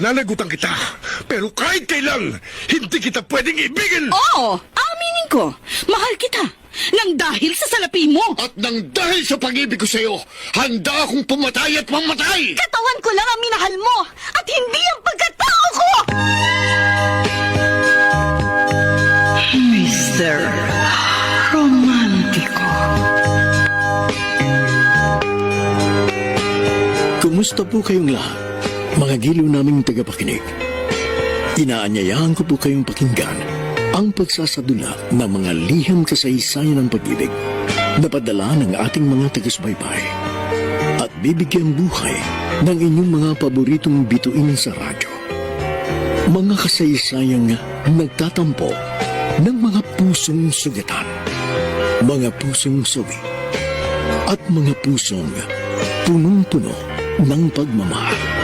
Pananagutan kita, pero kahit kailan, hindi kita pwedeng ibigin! Oo, aminin ko. Mahal kita. Nang dahil sa salapi mo. At nang dahil sa pag-ibig ko sa'yo, handa akong pumatay at mamatay! Katawan ko lang ang minahal mo at hindi ang pagkatao ko! Mr. Romantiko. Kumusta po kayong lahat, mga giliw naming tagapakinig? Inaanyayahan ko po kayong pakinggan ang pagsasadula ng mga liham kasaysayan ng pag-ibig na padala ng ating mga taga-subaybay at bibigyan buhay ng inyong mga paboritong bituin sa radyo. Mga kasaysayang nagtatampo ng mga pusong sugatan, mga pusong suwi, at mga pusong punong-puno ng pagmamahal.